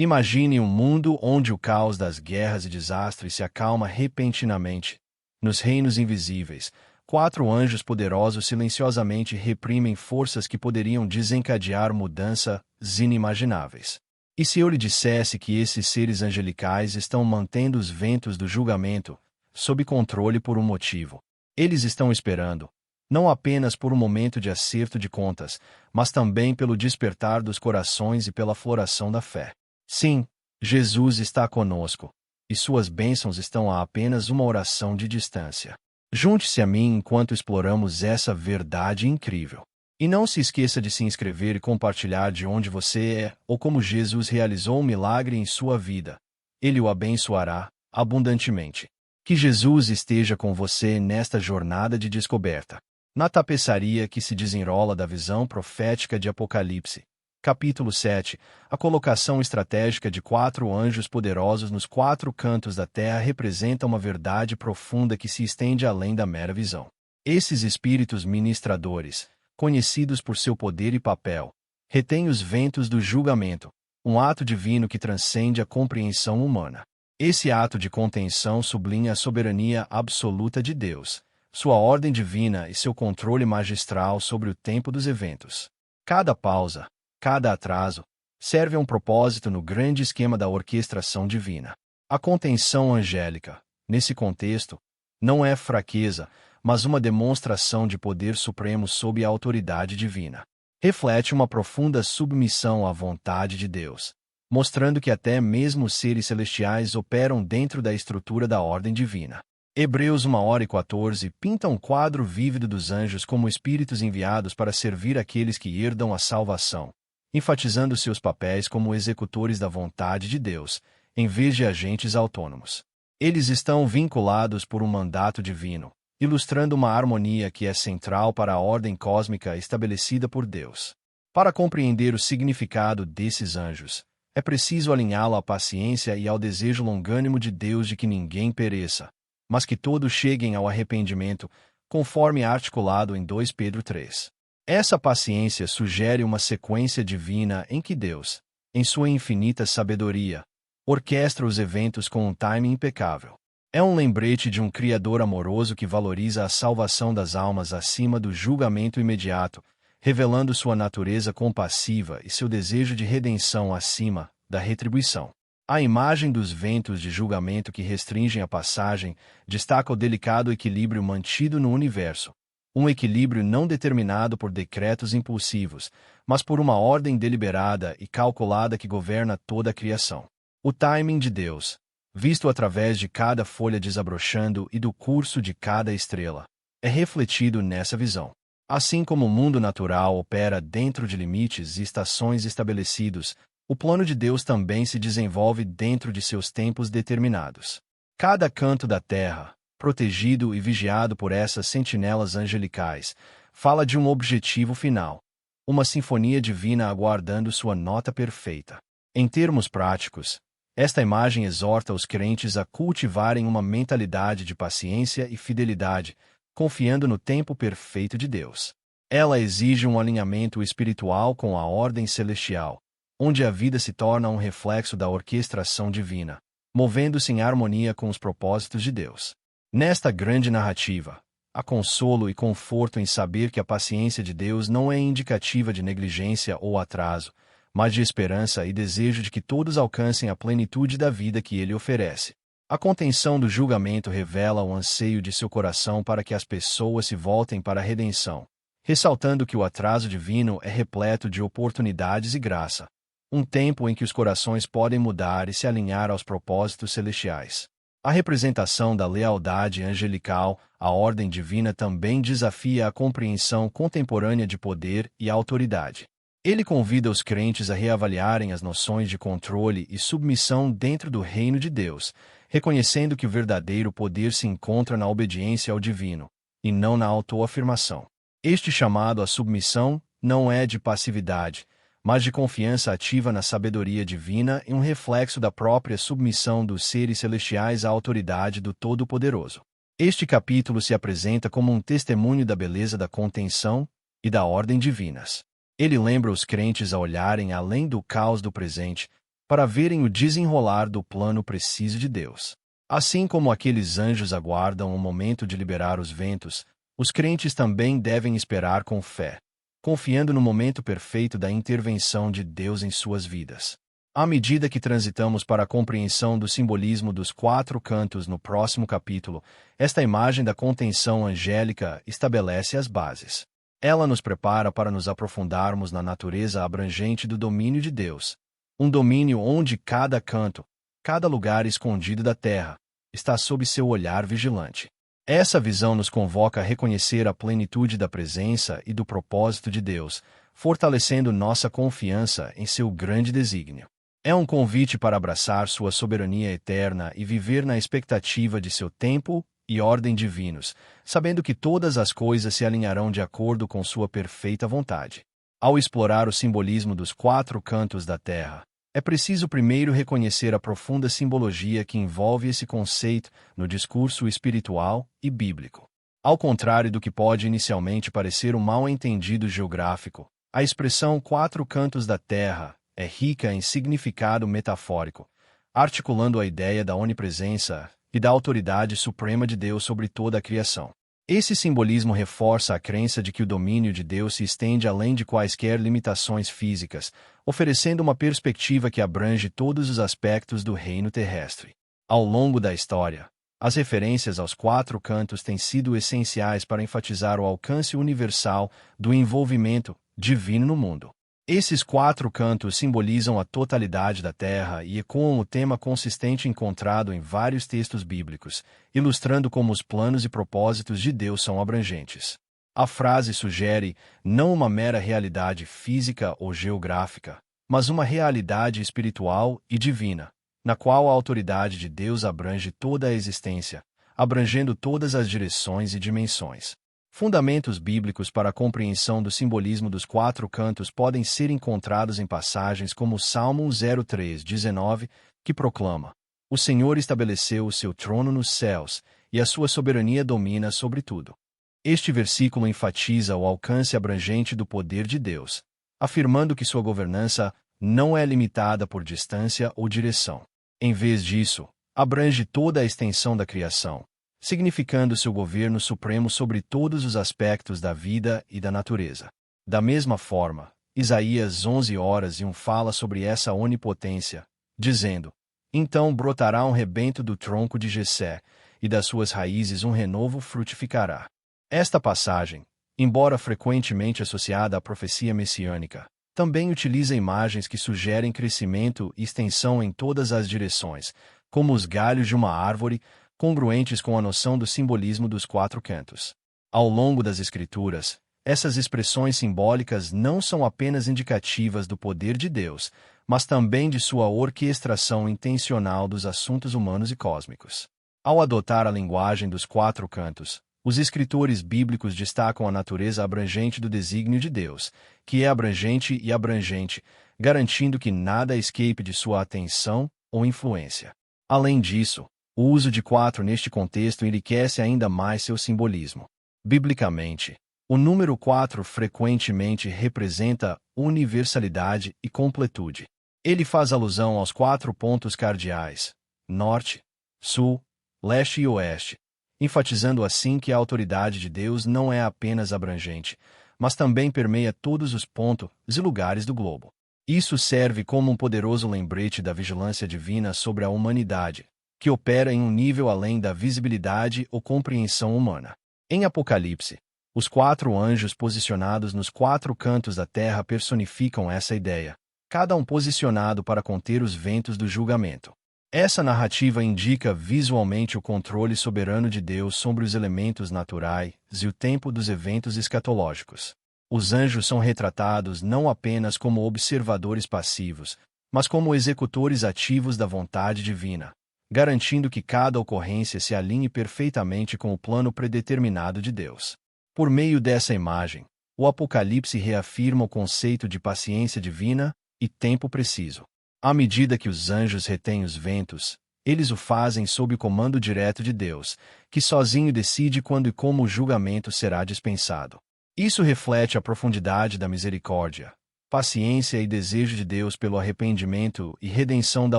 Imagine um mundo onde o caos das guerras e desastres se acalma repentinamente. Nos reinos invisíveis, 4 anjos poderosos silenciosamente reprimem forças que poderiam desencadear mudanças inimagináveis. E se eu lhe dissesse que esses seres angelicais estão mantendo os ventos do julgamento sob controle por um motivo? Eles estão esperando, não apenas por um momento de acerto de contas, mas também pelo despertar dos corações e pela floração da fé. Sim, Jesus está conosco, e suas bênçãos estão a apenas uma oração de distância. Junte-se a mim enquanto exploramos essa verdade incrível. E não se esqueça de se inscrever e compartilhar de onde você é, ou como Jesus realizou um milagre em sua vida. Ele o abençoará abundantemente. Que Jesus esteja com você nesta jornada de descoberta. Na tapeçaria que se desenrola da visão profética de Apocalipse, capítulo 7, a colocação estratégica de 4 anjos poderosos nos 4 cantos da terra representa uma verdade profunda que se estende além da mera visão. Esses espíritos ministradores, conhecidos por seu poder e papel, retêm os ventos do julgamento, um ato divino que transcende a compreensão humana. Esse ato de contenção sublinha a soberania absoluta de Deus, sua ordem divina e seu controle magistral sobre o tempo dos eventos. Cada pausa, cada atraso, serve a um propósito no grande esquema da orquestração divina. A contenção angélica, nesse contexto, não é fraqueza, mas uma demonstração de poder supremo sob a autoridade divina. Reflete uma profunda submissão à vontade de Deus, mostrando que até mesmo os seres celestiais operam dentro da estrutura da ordem divina. Hebreus 1:14 pinta um quadro vívido dos anjos como espíritos enviados para servir aqueles que herdam a salvação, enfatizando seus papéis como executores da vontade de Deus, em vez de agentes autônomos. Eles estão vinculados por um mandato divino, ilustrando uma harmonia que é central para a ordem cósmica estabelecida por Deus. Para compreender o significado desses anjos, é preciso alinhá-lo à paciência e ao desejo longânimo de Deus de que ninguém pereça, mas que todos cheguem ao arrependimento, conforme articulado em 2 Pedro 3. Essa paciência sugere uma sequência divina em que Deus, em sua infinita sabedoria, orquestra os eventos com um timing impecável. É um lembrete de um Criador amoroso que valoriza a salvação das almas acima do julgamento imediato, revelando sua natureza compassiva e seu desejo de redenção acima da retribuição. A imagem dos ventos de julgamento que restringem a passagem destaca o delicado equilíbrio mantido no universo. Um equilíbrio não determinado por decretos impulsivos, mas por uma ordem deliberada e calculada que governa toda a criação. O timing de Deus, visto através de cada folha desabrochando e do curso de cada estrela, é refletido nessa visão. Assim como o mundo natural opera dentro de limites e estações estabelecidos, o plano de Deus também se desenvolve dentro de seus tempos determinados. Cada canto da terra, protegido e vigiado por essas sentinelas angelicais, fala de um objetivo final, uma sinfonia divina aguardando sua nota perfeita. Em termos práticos, esta imagem exorta os crentes a cultivarem uma mentalidade de paciência e fidelidade, confiando no tempo perfeito de Deus. Ela exige um alinhamento espiritual com a ordem celestial, onde a vida se torna um reflexo da orquestração divina, movendo-se em harmonia com os propósitos de Deus. Nesta grande narrativa, há consolo e conforto em saber que a paciência de Deus não é indicativa de negligência ou atraso, mas de esperança e desejo de que todos alcancem a plenitude da vida que Ele oferece. A contenção do julgamento revela o anseio de seu coração para que as pessoas se voltem para a redenção, ressaltando que o atraso divino é repleto de oportunidades e graça, um tempo em que os corações podem mudar e se alinhar aos propósitos celestiais. A representação da lealdade angelical, a ordem divina também desafia a compreensão contemporânea de poder e autoridade. Ele convida os crentes a reavaliarem as noções de controle e submissão dentro do reino de Deus, reconhecendo que o verdadeiro poder se encontra na obediência ao divino, e não na autoafirmação. Este chamado à submissão não é de passividade, mas de confiança ativa na sabedoria divina e um reflexo da própria submissão dos seres celestiais à autoridade do Todo-Poderoso. Este capítulo se apresenta como um testemunho da beleza da contenção e da ordem divinas. Ele lembra os crentes a olharem além do caos do presente, para verem o desenrolar do plano preciso de Deus. Assim como aqueles anjos aguardam o momento de liberar os ventos, os crentes também devem esperar com fé, confiando no momento perfeito da intervenção de Deus em suas vidas. À medida que transitamos para a compreensão do simbolismo dos quatro cantos no próximo capítulo, esta imagem da contenção angélica estabelece as bases. Ela nos prepara para nos aprofundarmos na natureza abrangente do domínio de Deus, um domínio onde cada canto, cada lugar escondido da terra, está sob seu olhar vigilante. Essa visão nos convoca a reconhecer a plenitude da presença e do propósito de Deus, fortalecendo nossa confiança em seu grande desígnio. É um convite para abraçar sua soberania eterna e viver na expectativa de seu tempo e ordem divinos, sabendo que todas as coisas se alinharão de acordo com sua perfeita vontade. Ao explorar o simbolismo dos quatro cantos da terra, é preciso primeiro reconhecer a profunda simbologia que envolve esse conceito no discurso espiritual e bíblico. Ao contrário do que pode inicialmente parecer um mal-entendido geográfico, a expressão quatro cantos da terra é rica em significado metafórico, articulando a ideia da onipresença e da autoridade suprema de Deus sobre toda a criação. Esse simbolismo reforça a crença de que o domínio de Deus se estende além de quaisquer limitações físicas, oferecendo uma perspectiva que abrange todos os aspectos do reino terrestre. Ao longo da história, as referências aos quatro cantos têm sido essenciais para enfatizar o alcance universal do envolvimento divino no mundo. Esses quatro cantos simbolizam a totalidade da terra e ecoam o tema consistente encontrado em vários textos bíblicos, ilustrando como os planos e propósitos de Deus são abrangentes. A frase sugere não uma mera realidade física ou geográfica, mas uma realidade espiritual e divina, na qual a autoridade de Deus abrange toda a existência, abrangendo todas as direções e dimensões. Fundamentos bíblicos para a compreensão do simbolismo dos quatro cantos podem ser encontrados em passagens como o Salmo 103:19, que proclama: O Senhor estabeleceu o seu trono nos céus, e a sua soberania domina sobre tudo. Este versículo enfatiza o alcance abrangente do poder de Deus, afirmando que sua governança não é limitada por distância ou direção. Em vez disso, abrange toda a extensão da criação, significando seu governo supremo sobre todos os aspectos da vida e da natureza. Da mesma forma, Isaías 11:1 fala sobre essa onipotência, dizendo: Então brotará um rebento do tronco de Jessé, e das suas raízes um renovo frutificará. Esta passagem, embora frequentemente associada à profecia messiânica, também utiliza imagens que sugerem crescimento e extensão em todas as direções, como os galhos de uma árvore, congruentes com a noção do simbolismo dos quatro cantos. Ao longo das Escrituras, essas expressões simbólicas não são apenas indicativas do poder de Deus, mas também de sua orquestração intencional dos assuntos humanos e cósmicos. Ao adotar a linguagem dos quatro cantos, os escritores bíblicos destacam a natureza abrangente do desígnio de Deus, que é abrangente e abrangente, garantindo que nada escape de sua atenção ou influência. Além disso, o uso de quatro neste contexto enriquece ainda mais seu simbolismo. Biblicamente, o número 4 frequentemente representa universalidade e completude. Ele faz alusão aos 4 pontos cardeais: norte, sul, leste e oeste, enfatizando assim que a autoridade de Deus não é apenas abrangente, mas também permeia todos os pontos e lugares do globo. Isso serve como um poderoso lembrete da vigilância divina sobre a humanidade, que opera em um nível além da visibilidade ou compreensão humana. Em Apocalipse, os 4 anjos posicionados nos 4 cantos da terra personificam essa ideia, cada um posicionado para conter os ventos do julgamento. Essa narrativa indica visualmente o controle soberano de Deus sobre os elementos naturais e o tempo dos eventos escatológicos. Os anjos são retratados não apenas como observadores passivos, mas como executores ativos da vontade divina, garantindo que cada ocorrência se alinhe perfeitamente com o plano predeterminado de Deus. Por meio dessa imagem, o Apocalipse reafirma o conceito de paciência divina e tempo preciso. À medida que os anjos retêm os ventos, eles o fazem sob o comando direto de Deus, que sozinho decide quando e como o julgamento será dispensado. Isso reflete a profundidade da misericórdia, paciência e desejo de Deus pelo arrependimento e redenção da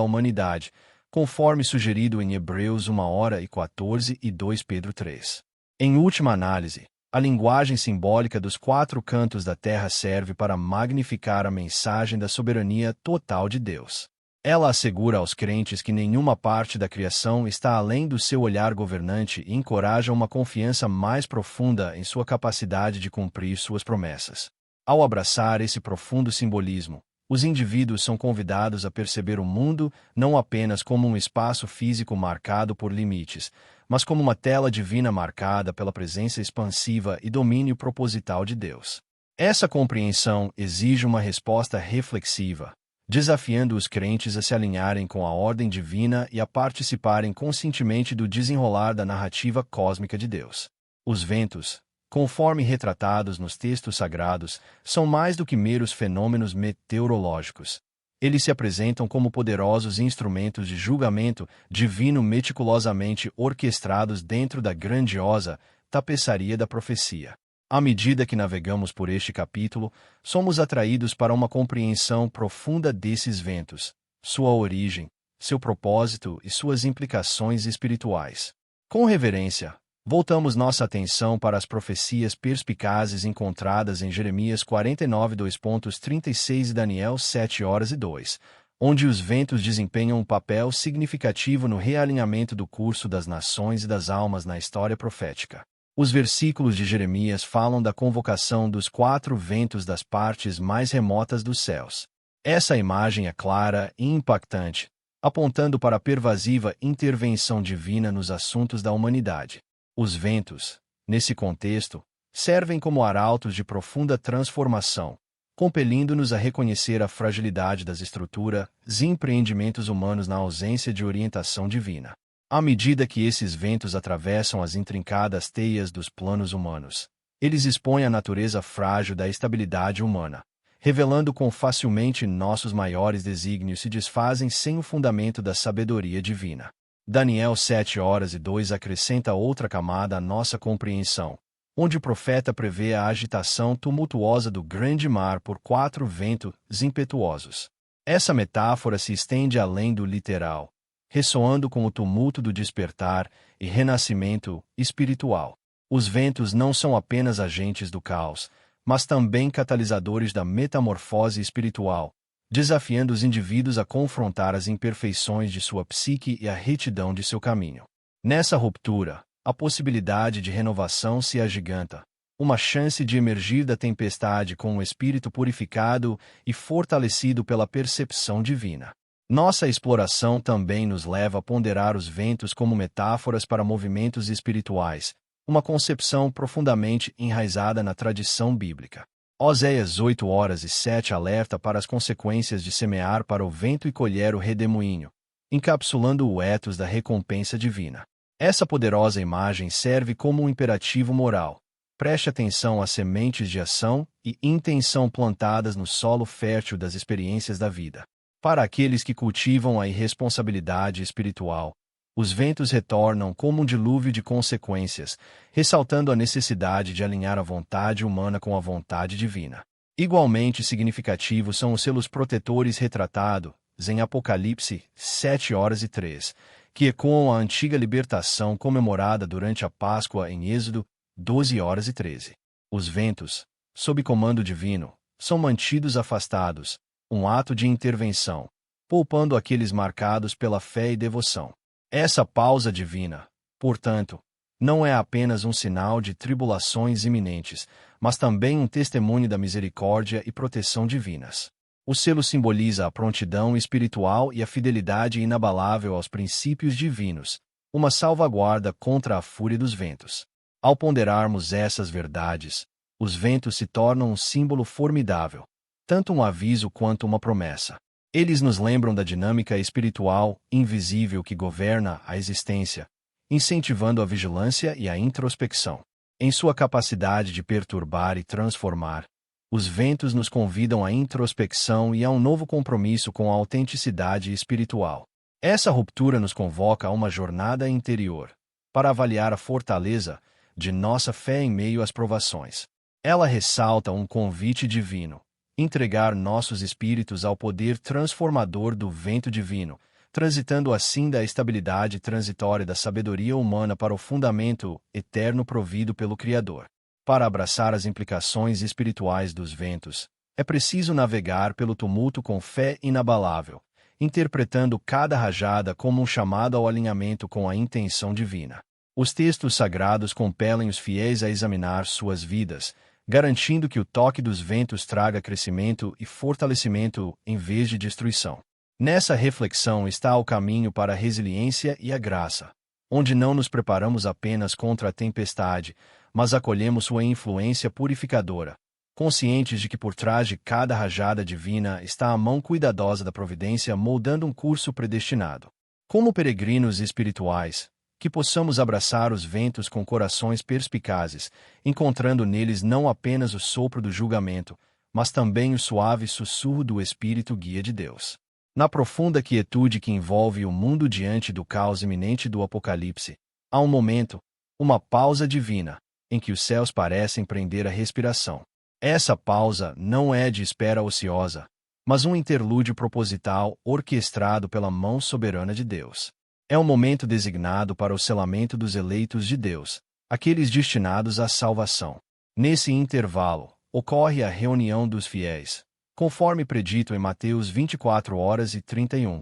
humanidade, conforme sugerido em Hebreus 1:14 e 2 Pedro 3. Em última análise, a linguagem simbólica dos quatro cantos da terra serve para magnificar a mensagem da soberania total de Deus. Ela assegura aos crentes que nenhuma parte da criação está além do seu olhar governante e encoraja uma confiança mais profunda em sua capacidade de cumprir suas promessas. Ao abraçar esse profundo simbolismo, os indivíduos são convidados a perceber o mundo não apenas como um espaço físico marcado por limites, mas como uma tela divina marcada pela presença expansiva e domínio proposital de Deus. Essa compreensão exige uma resposta reflexiva, desafiando os crentes a se alinharem com a ordem divina e a participarem conscientemente do desenrolar da narrativa cósmica de Deus. Os ventos, conforme retratados nos textos sagrados, são mais do que meros fenômenos meteorológicos. Eles se apresentam como poderosos instrumentos de julgamento divino meticulosamente orquestrados dentro da grandiosa tapeçaria da profecia. À medida que navegamos por este capítulo, somos atraídos para uma compreensão profunda desses ventos, sua origem, seu propósito e suas implicações espirituais. Com reverência, voltamos nossa atenção para as profecias perspicazes encontradas em Jeremias 49:2.36 e Daniel 7:2, onde os ventos desempenham um papel significativo no realinhamento do curso das nações e das almas na história profética. Os versículos de Jeremias falam da convocação dos quatro ventos das partes mais remotas dos céus. Essa imagem é clara e impactante, apontando para a pervasiva intervenção divina nos assuntos da humanidade. Os ventos, nesse contexto, servem como arautos de profunda transformação, compelindo-nos a reconhecer a fragilidade das estruturas e empreendimentos humanos na ausência de orientação divina. À medida que esses ventos atravessam as intrincadas teias dos planos humanos, eles expõem a natureza frágil da estabilidade humana, revelando quão facilmente nossos maiores desígnios se desfazem sem o fundamento da sabedoria divina. Daniel 7:2 acrescenta outra camada à nossa compreensão, onde o profeta prevê a agitação tumultuosa do grande mar por quatro ventos impetuosos. Essa metáfora se estende além do literal, ressoando com o tumulto do despertar e renascimento espiritual. Os ventos não são apenas agentes do caos, mas também catalisadores da metamorfose espiritual, desafiando os indivíduos a confrontar as imperfeições de sua psique e a retidão de seu caminho. Nessa ruptura, a possibilidade de renovação se agiganta, uma chance de emergir da tempestade com um espírito purificado e fortalecido pela percepção divina. Nossa exploração também nos leva a ponderar os ventos como metáforas para movimentos espirituais, uma concepção profundamente enraizada na tradição bíblica. Oséias 8:7 alerta para as consequências de semear para o vento e colher o redemoinho, encapsulando o ethos da recompensa divina. Essa poderosa imagem serve como um imperativo moral. Preste atenção às sementes de ação e intenção plantadas no solo fértil das experiências da vida. Para aqueles que cultivam a irresponsabilidade espiritual, os ventos retornam como um dilúvio de consequências, ressaltando a necessidade de alinhar a vontade humana com a vontade divina. Igualmente significativos são os selos protetores retratados em Apocalipse 7:3, que ecoam a antiga libertação comemorada durante a Páscoa em Êxodo 12:13. Os ventos, sob comando divino, são mantidos afastados, um ato de intervenção, poupando aqueles marcados pela fé e devoção. Essa pausa divina, portanto, não é apenas um sinal de tribulações iminentes, mas também um testemunho da misericórdia e proteção divinas. O selo simboliza a prontidão espiritual e a fidelidade inabalável aos princípios divinos, uma salvaguarda contra a fúria dos ventos. Ao ponderarmos essas verdades, os ventos se tornam um símbolo formidável, tanto um aviso quanto uma promessa. Eles nos lembram da dinâmica espiritual invisível que governa a existência, incentivando a vigilância e a introspecção. Em sua capacidade de perturbar e transformar, os ventos nos convidam à introspecção e a um novo compromisso com a autenticidade espiritual. Essa ruptura nos convoca a uma jornada interior, para avaliar a fortaleza de nossa fé em meio às provações. Ela ressalta um convite divino, entregar nossos espíritos ao poder transformador do vento divino, transitando assim da estabilidade transitória da sabedoria humana para o fundamento eterno provido pelo Criador. Para abraçar as implicações espirituais dos ventos, é preciso navegar pelo tumulto com fé inabalável, interpretando cada rajada como um chamado ao alinhamento com a intenção divina. Os textos sagrados compelem os fiéis a examinar suas vidas, garantindo que o toque dos ventos traga crescimento e fortalecimento em vez de destruição. Nessa reflexão está o caminho para a resiliência e a graça, onde não nos preparamos apenas contra a tempestade, mas acolhemos sua influência purificadora, conscientes de que por trás de cada rajada divina está a mão cuidadosa da providência moldando um curso predestinado. Como peregrinos espirituais, que possamos abraçar os ventos com corações perspicazes, encontrando neles não apenas o sopro do julgamento, mas também o suave sussurro do Espírito guia de Deus. Na profunda quietude que envolve o mundo diante do caos iminente do Apocalipse, há um momento, uma pausa divina, em que os céus parecem prender a respiração. Essa pausa não é de espera ociosa, mas um interlúdio proposital orquestrado pela mão soberana de Deus. É um momento designado para o selamento dos eleitos de Deus, aqueles destinados à salvação. Nesse intervalo, ocorre a reunião dos fiéis, conforme predito em Mateus 24h31,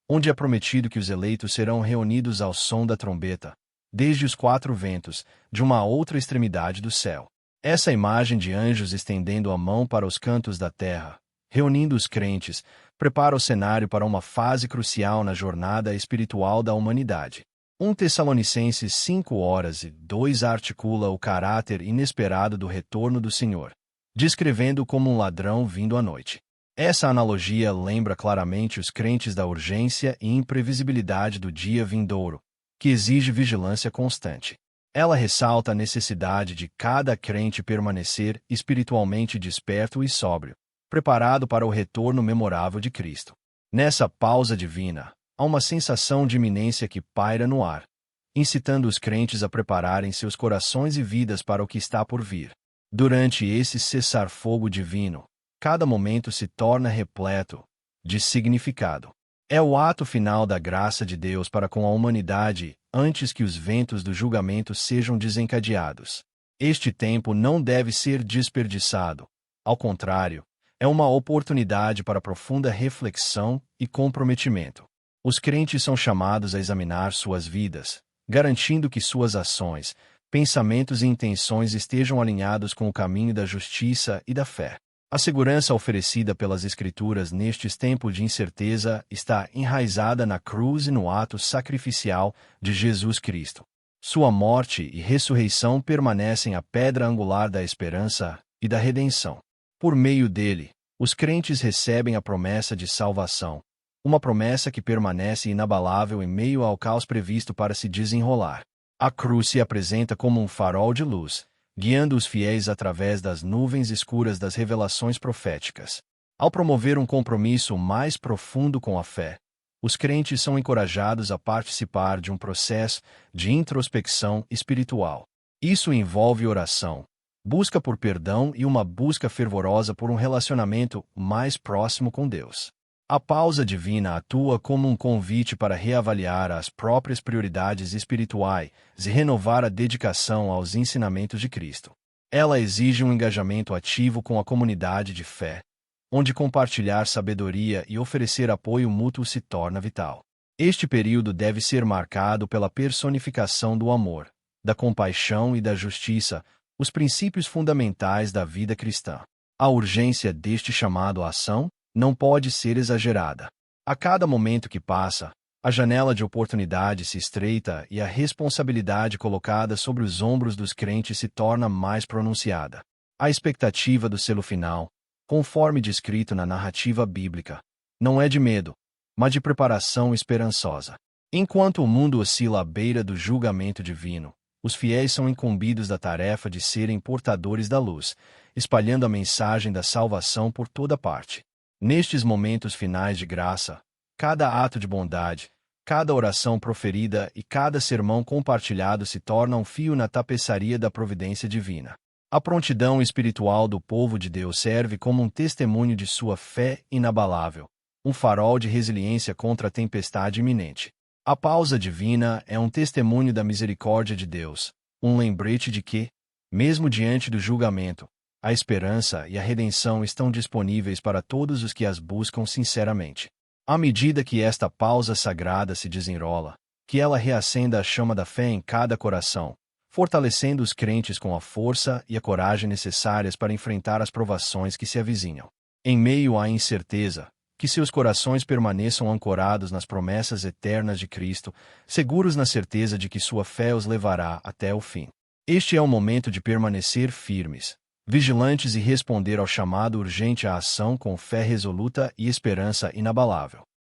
onde é prometido que os eleitos serão reunidos ao som da trombeta, desde os quatro ventos, de uma outra extremidade do céu. Essa imagem de anjos estendendo a mão para os cantos da terra, reunindo os crentes, prepara o cenário para uma fase crucial na jornada espiritual da humanidade. 1 Tessalonicenses 5h2 articula o caráter inesperado do retorno do Senhor, descrevendo como um ladrão vindo à noite. Essa analogia lembra claramente os crentes da urgência e imprevisibilidade do dia vindouro, que exige vigilância constante. Ela ressalta a necessidade de cada crente permanecer espiritualmente desperto e sóbrio, preparado para o retorno memorável de Cristo. Nessa pausa divina, há uma sensação de iminência que paira no ar, incitando os crentes a prepararem seus corações e vidas para o que está por vir. Durante esse cessar-fogo divino, cada momento se torna repleto de significado. É o ato final da graça de Deus para com a humanidade antes que os ventos do julgamento sejam desencadeados. Este tempo não deve ser desperdiçado. Ao contrário, é uma oportunidade para profunda reflexão e comprometimento. Os crentes são chamados a examinar suas vidas, garantindo que suas ações, pensamentos e intenções estejam alinhados com o caminho da justiça e da fé. A segurança oferecida pelas Escrituras nestes tempos de incerteza está enraizada na cruz e no ato sacrificial de Jesus Cristo. Sua morte e ressurreição permanecem a pedra angular da esperança e da redenção. Por meio dele, os crentes recebem a promessa de salvação, uma promessa que permanece inabalável em meio ao caos previsto para se desenrolar. A cruz se apresenta como um farol de luz, guiando os fiéis através das nuvens escuras das revelações proféticas. Ao promover um compromisso mais profundo com a fé, os crentes são encorajados a participar de um processo de introspecção espiritual. Isso envolve oração, busca por perdão e uma busca fervorosa por um relacionamento mais próximo com Deus. A pausa divina atua como um convite para reavaliar as próprias prioridades espirituais e renovar a dedicação aos ensinamentos de Cristo. Ela exige um engajamento ativo com a comunidade de fé, onde compartilhar sabedoria e oferecer apoio mútuo se torna vital. Este período deve ser marcado pela personificação do amor, da compaixão e da justiça, os princípios fundamentais da vida cristã. A urgência deste chamado à ação não pode ser exagerada. A cada momento que passa, a janela de oportunidade se estreita e a responsabilidade colocada sobre os ombros dos crentes se torna mais pronunciada. A expectativa do selo final, conforme descrito na narrativa bíblica, não é de medo, mas de preparação esperançosa. Enquanto o mundo oscila à beira do julgamento divino, os fiéis são incumbidos da tarefa de serem portadores da luz, espalhando a mensagem da salvação por toda parte. Nestes momentos finais de graça, cada ato de bondade, cada oração proferida e cada sermão compartilhado se torna um fio na tapeçaria da providência divina. A prontidão espiritual do povo de Deus serve como um testemunho de sua fé inabalável, um farol de resiliência contra a tempestade iminente. A pausa divina é um testemunho da misericórdia de Deus, um lembrete de que, mesmo diante do julgamento, a esperança e a redenção estão disponíveis para todos os que as buscam sinceramente. À medida que esta pausa sagrada se desenrola, que ela reacenda a chama da fé em cada coração, fortalecendo os crentes com a força e a coragem necessárias para enfrentar as provações que se avizinham. Em meio à incerteza, que seus corações permaneçam ancorados nas promessas eternas de Cristo, seguros na certeza de que sua fé os levará até o fim. Este é o momento de permanecer firmes, vigilantes e responder ao chamado urgente à ação com fé resoluta e esperança inabalável.